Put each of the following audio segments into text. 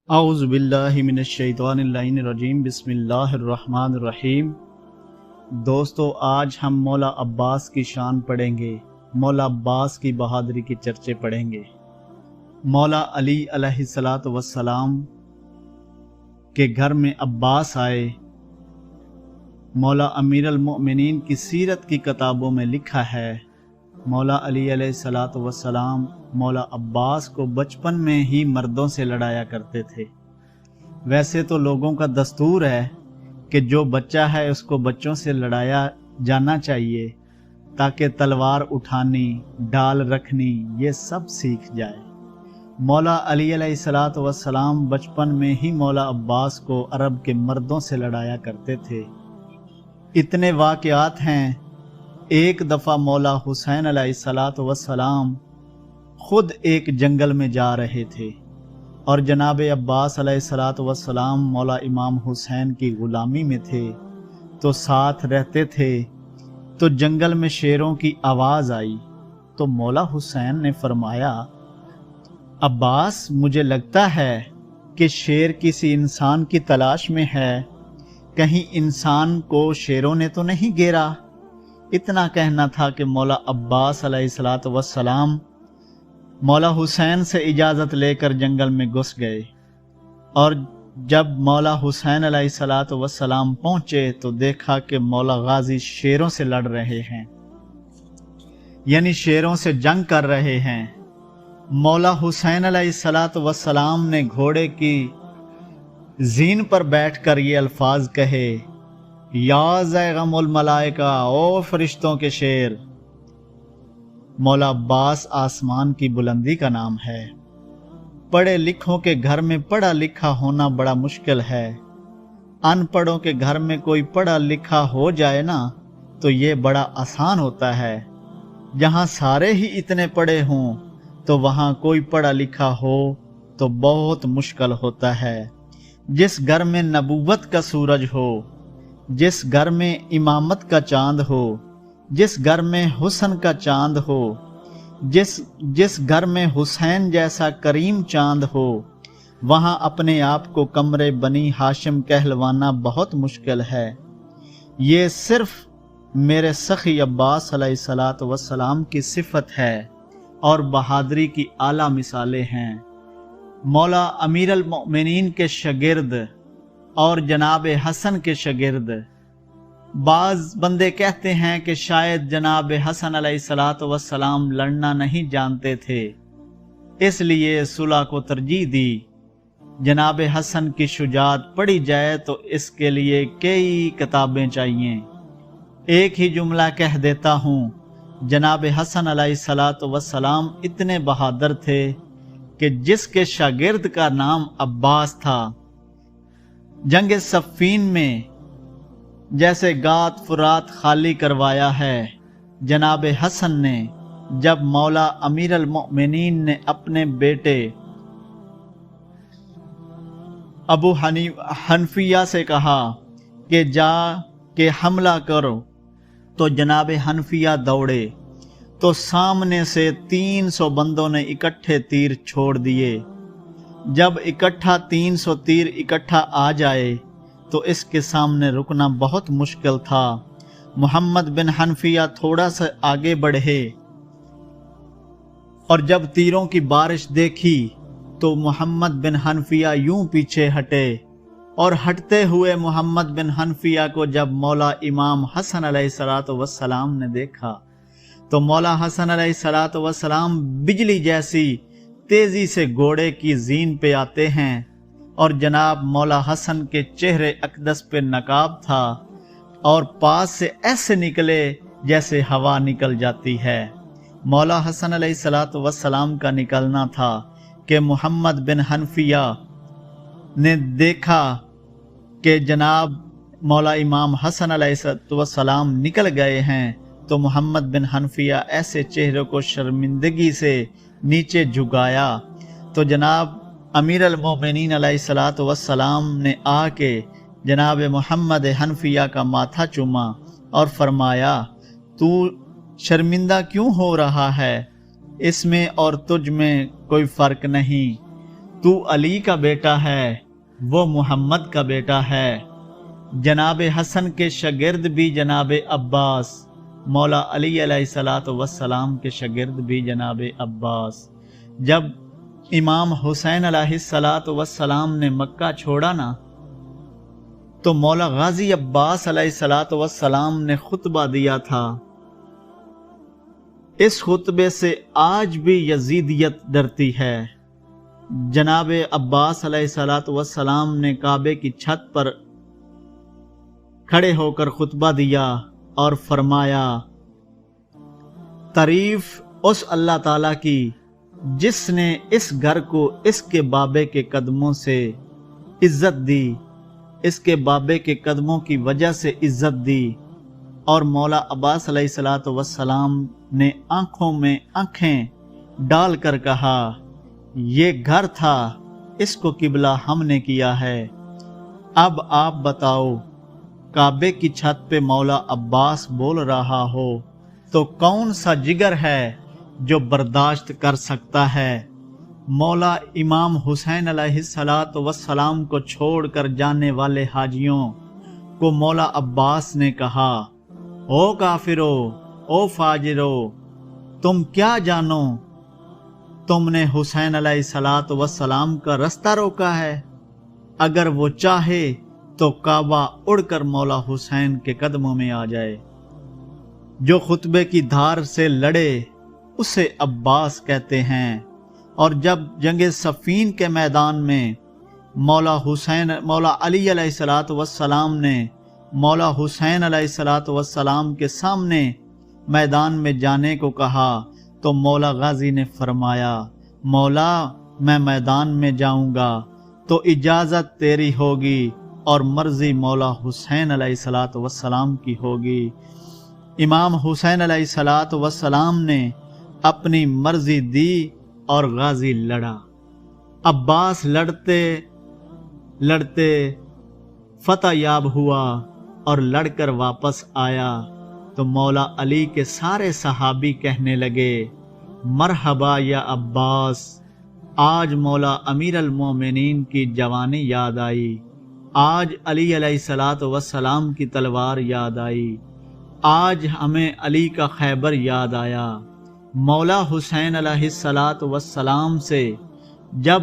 اعوذ باللہ من الشیطان اللعین الرجیم بسم اللہ الرحمن الرحیم۔ دوستو، آج ہم مولا عباس کی شان پڑھیں گے، مولا عباس کی بہادری کے چرچے پڑھیں گے۔ مولا علی علیہ السلام کے گھر میں عباس آئے۔ مولا امیر المؤمنین کی سیرت کی کتابوں میں لکھا ہے، مولا علی علیہ السلام مولا عباس کو بچپن میں ہی مردوں سے لڑایا کرتے تھے۔ ویسے تو لوگوں کا دستور ہے کہ جو بچہ ہے اس کو بچوں سے لڑایا جانا چاہیے تاکہ تلوار اٹھانی، ڈال رکھنی یہ سب سیکھ جائے۔ مولا علی علیہ السلام بچپن میں ہی مولا عباس کو عرب کے مردوں سے لڑایا کرتے تھے۔ اتنے واقعات ہیں۔ ایک دفعہ مولا حسین علیہ السلام خود ایک جنگل میں جا رہے تھے اور جناب عباس علیہ السلام مولا امام حسین کی غلامی میں تھے تو ساتھ رہتے تھے۔ تو جنگل میں شیروں کی آواز آئی تو مولا حسین نے فرمایا، عباس مجھے لگتا ہے کہ شیر کسی انسان کی تلاش میں ہے، کہیں انسان کو شیروں نے تو نہیں گھیرا۔ اتنا کہنا تھا کہ مولا عباس علیہ السلام مولا حسین سے اجازت لے کر جنگل میں گھس گئے، اور جب مولا حسین علیہ السلام پہنچے تو دیکھا کہ مولا غازی شیروں سے لڑ رہے ہیں، یعنی شیروں سے جنگ کر رہے ہیں۔ مولا حسین علیہ السلام نے گھوڑے کی زین پر بیٹھ کر یہ الفاظ کہے، یا زیغم الملائکہ، او فرشتوں کے شیر۔ مولا عباس آسمان کی بلندی کا نام ہے۔ پڑھے لکھوں کے گھر میں پڑھا لکھا ہونا بڑا مشکل ہے۔ ان پڑھوں کے گھر میں کوئی پڑھا لکھا ہو جائے نا تو یہ بڑا آسان ہوتا ہے۔ جہاں سارے ہی اتنے پڑھے ہوں تو وہاں کوئی پڑھا لکھا ہو تو بہت مشکل ہوتا ہے۔ جس گھر میں نبوت کا سورج ہو، جس گھر میں امامت کا چاند ہو، جس گھر میں حسن کا چاند ہو، جس گھر میں حسین جیسا کریم چاند ہو، وہاں اپنے آپ کو کمرے بنی ہاشم کہلوانا بہت مشکل ہے۔ یہ صرف میرے سخی عباس علیہ السلام کی صفت ہے اور بہادری کی اعلیٰ مثالیں ہیں۔ مولا امیر المؤمنین کے شاگرد اور جناب حسن کے شاگرد، بعض بندے کہتے ہیں کہ شاید جناب حسن علیہ السلام لڑنا نہیں جانتے تھے، اس لیے صلح کو ترجیح دی۔ جناب حسن کی شجاعت پڑھی جائے تو اس کے لیے کئی کتابیں چاہیے۔ ایک ہی جملہ کہہ دیتا ہوں، جناب حسن علیہ السلام اتنے بہادر تھے کہ جس کے شاگرد کا نام عباس تھا، جنگ صفین میں جیسے گات فرات خالی کروایا ہے، جناب حسن نے جب مولا امیر المؤمنین نے اپنے بیٹے ابو حنفیہ سے کہا کہ جا کے حملہ کرو تو جناب حنفیہ دوڑے تو سامنے سے 300 بندوں نے اکٹھے تیر چھوڑ دیے۔ جب 300 تیر اکٹھا آ جائے تو اس کے سامنے رکنا بہت مشکل تھا۔ محمد بن حنفیہ تھوڑا سا آگے بڑھے اور جب تیروں کی بارش دیکھی تو محمد بن حنفیہ یوں پیچھے ہٹے، اور ہٹتے ہوئے محمد بن حنفیہ کو جب مولا امام حسن علیہ السلام نے دیکھا تو مولا حسن علیہ السلام بجلی جیسی تیزی سے گھوڑے کی زین پہ آتے ہیں، اور جناب مولا حسن کے چہرے اقدس پہ نقاب تھا اور پاس سے ایسے نکلے جیسے ہوا نکل جاتی ہے۔ مولا حسن علیہ السلام کا نکلنا تھا کہ محمد بن حنفیہ نے دیکھا کہ جناب مولا امام حسن علیہ السلام نکل گئے ہیں تو محمد بن حنفیہ ایسے چہرے کو شرمندگی سے نیچے جھکایا تو جناب امیر المومنین علیہ السلام نے آ کے جناب محمد حنفیہ کا ماتھا چوما اور فرمایا، تو شرمندہ کیوں ہو رہا ہے؟ اس میں اور تجھ میں کوئی فرق نہیں، تو علی کا بیٹا ہے، وہ محمد کا بیٹا ہے۔ جناب حسن کے شاگرد بھی جناب عباس، مولا علی علیہ الصلوۃ والسلام کے شاگرد بھی جناب عباس۔ جب امام حسین علیہ الصلوۃ والسلام نے مکہ چھوڑا نا، تو مولا غازی عباس علیہ الصلوۃ والسلام نے خطبہ دیا تھا۔ اس خطبے سے آج بھی یزیدیت ڈرتی ہے۔ جناب عباس علیہ الصلوۃ والسلام نے کعبے کی چھت پر کھڑے ہو کر خطبہ دیا اور فرمایا، تعریف اس اللہ تعالیٰ کی جس نے اس گھر کو اس کے بابے کے قدموں سے عزت دی، اس کے بابے کے قدموں کی وجہ سے عزت دی۔ اور مولا عباس علیہ الصلوۃ والسلام نے آنکھوں میں آنکھیں ڈال کر کہا، یہ گھر تھا، اس کو قبلہ ہم نے کیا ہے۔ اب آپ بتاؤ، کعبے کی چھت پہ مولا عباس بول رہا ہو تو کون سا جگر ہے جو برداشت کر سکتا ہے؟ مولا امام حسین علیہ الصلوۃ والسلام کو چھوڑ کر جانے والے حاجیوں کو مولا عباس نے کہا، او کافرو، او فاجرو، تم کیا جانو؟ تم نے حسین علیہ الصلوۃ والسلام کا رستہ روکا ہے۔ اگر وہ چاہے تو کعبہ اڑ کر مولا حسین کے قدموں میں آ جائے۔ جو خطبے کی دھار سے لڑے اسے عباس کہتے ہیں۔ اور جب جنگ صفین کے میدان میں مولا علی علیہ الصلوۃ والسلام نے مولا حسین علیہ الصلوۃ والسلام کے سامنے میدان میں جانے کو کہا تو مولا غازی نے فرمایا، مولا میں میدان میں جاؤں گا تو اجازت تیری ہوگی اور مرضی مولا حسین علیہ الصلوۃ والسلام کی ہوگی۔ امام حسین علیہ الصلوۃ والسلام نے اپنی مرضی دی اور غازی لڑا۔ عباس لڑتے لڑتے فتح یاب ہوا اور لڑ کر واپس آیا تو مولا علی کے سارے صحابی کہنے لگے، مرحبا یا عباس۔ آج مولا امیر المومنین کی جوانی یاد آئی، آج علی علیہ الصلوۃ والسلام کی تلوار یاد آئی، آج ہمیں علی کا خیبر یاد آیا۔ مولا حسین علیہ الصلوۃ والسلام سے جب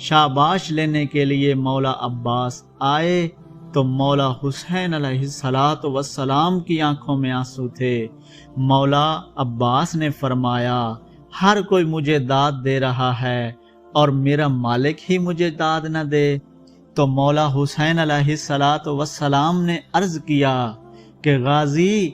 شاباش لینے کے لیے مولا عباس آئے تو مولا حسین علیہ الصلوۃ والسلام کی آنکھوں میں آنسو تھے۔ مولا عباس نے فرمایا، ہر کوئی مجھے داد دے رہا ہے اور میرا مالک ہی مجھے داد نہ دے۔ تو مولا حسین علیہ الصلوۃ والسلام نے عرض کیا کہ غازی،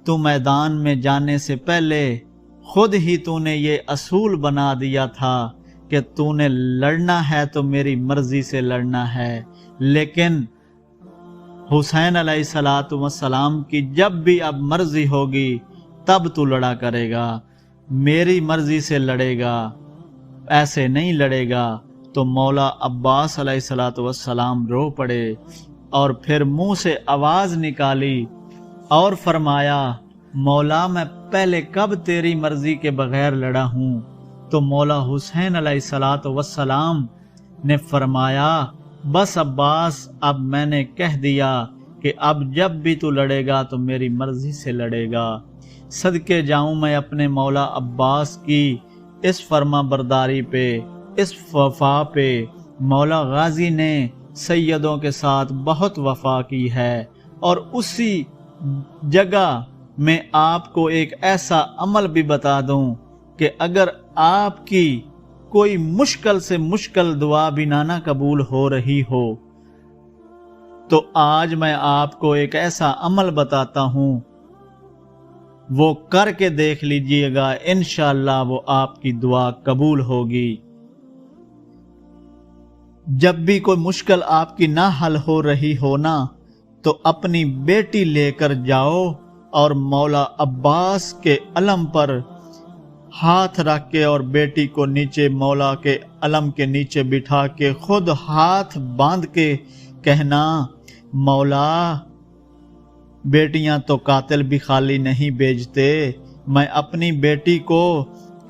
تو میدان میں جانے سے پہلے خود ہی تو نے یہ اصول بنا دیا تھا کہ تو نے لڑنا ہے تو میری مرضی سے لڑنا ہے، لیکن حسین علیہ الصلوۃ والسلام کی جب بھی اب مرضی ہوگی تب تو لڑا کرے گا، میری مرضی سے لڑے گا، ایسے نہیں لڑے گا۔ تو مولا عباس علیہ الصلوۃ والسلام رو پڑے اور پھر منہ سے آواز نکالی اور فرمایا، مولا میں پہلے کب تیری مرضی کے بغیر لڑا ہوں؟ تو مولا حسین علیہ الصلوۃ والسلام نے فرمایا، بس عباس، اب میں نے کہہ دیا کہ اب جب بھی تو لڑے گا تو میری مرضی سے لڑے گا۔ صدقے جاؤں میں اپنے مولا عباس کی اس فرما برداری پہ، اس وفا پہ۔ مولا غازی نے سیدوں کے ساتھ بہت وفا کی ہے، اور اسی جگہ میں آپ کو ایک ایسا عمل بھی بتا دوں کہ اگر آپ کی کوئی مشکل سے مشکل دعا بھی نہ قبول ہو رہی ہو تو آج میں آپ کو ایک ایسا عمل بتاتا ہوں، وہ کر کے دیکھ لیجئے گا، انشاءاللہ وہ آپ کی دعا قبول ہوگی۔ جب بھی کوئی مشکل آپ کی نہ حل ہو رہی ہو نا، تو اپنی بیٹی لے کر جاؤ اور مولا عباس کے علم پر ہاتھ رکھ کے اور بیٹی کو نیچے مولا کے علم کے نیچے بٹھا کے خود ہاتھ باندھ کے کہنا، مولا بیٹیاں تو قاتل بھی خالی نہیں بھیجتے، میں اپنی بیٹی کو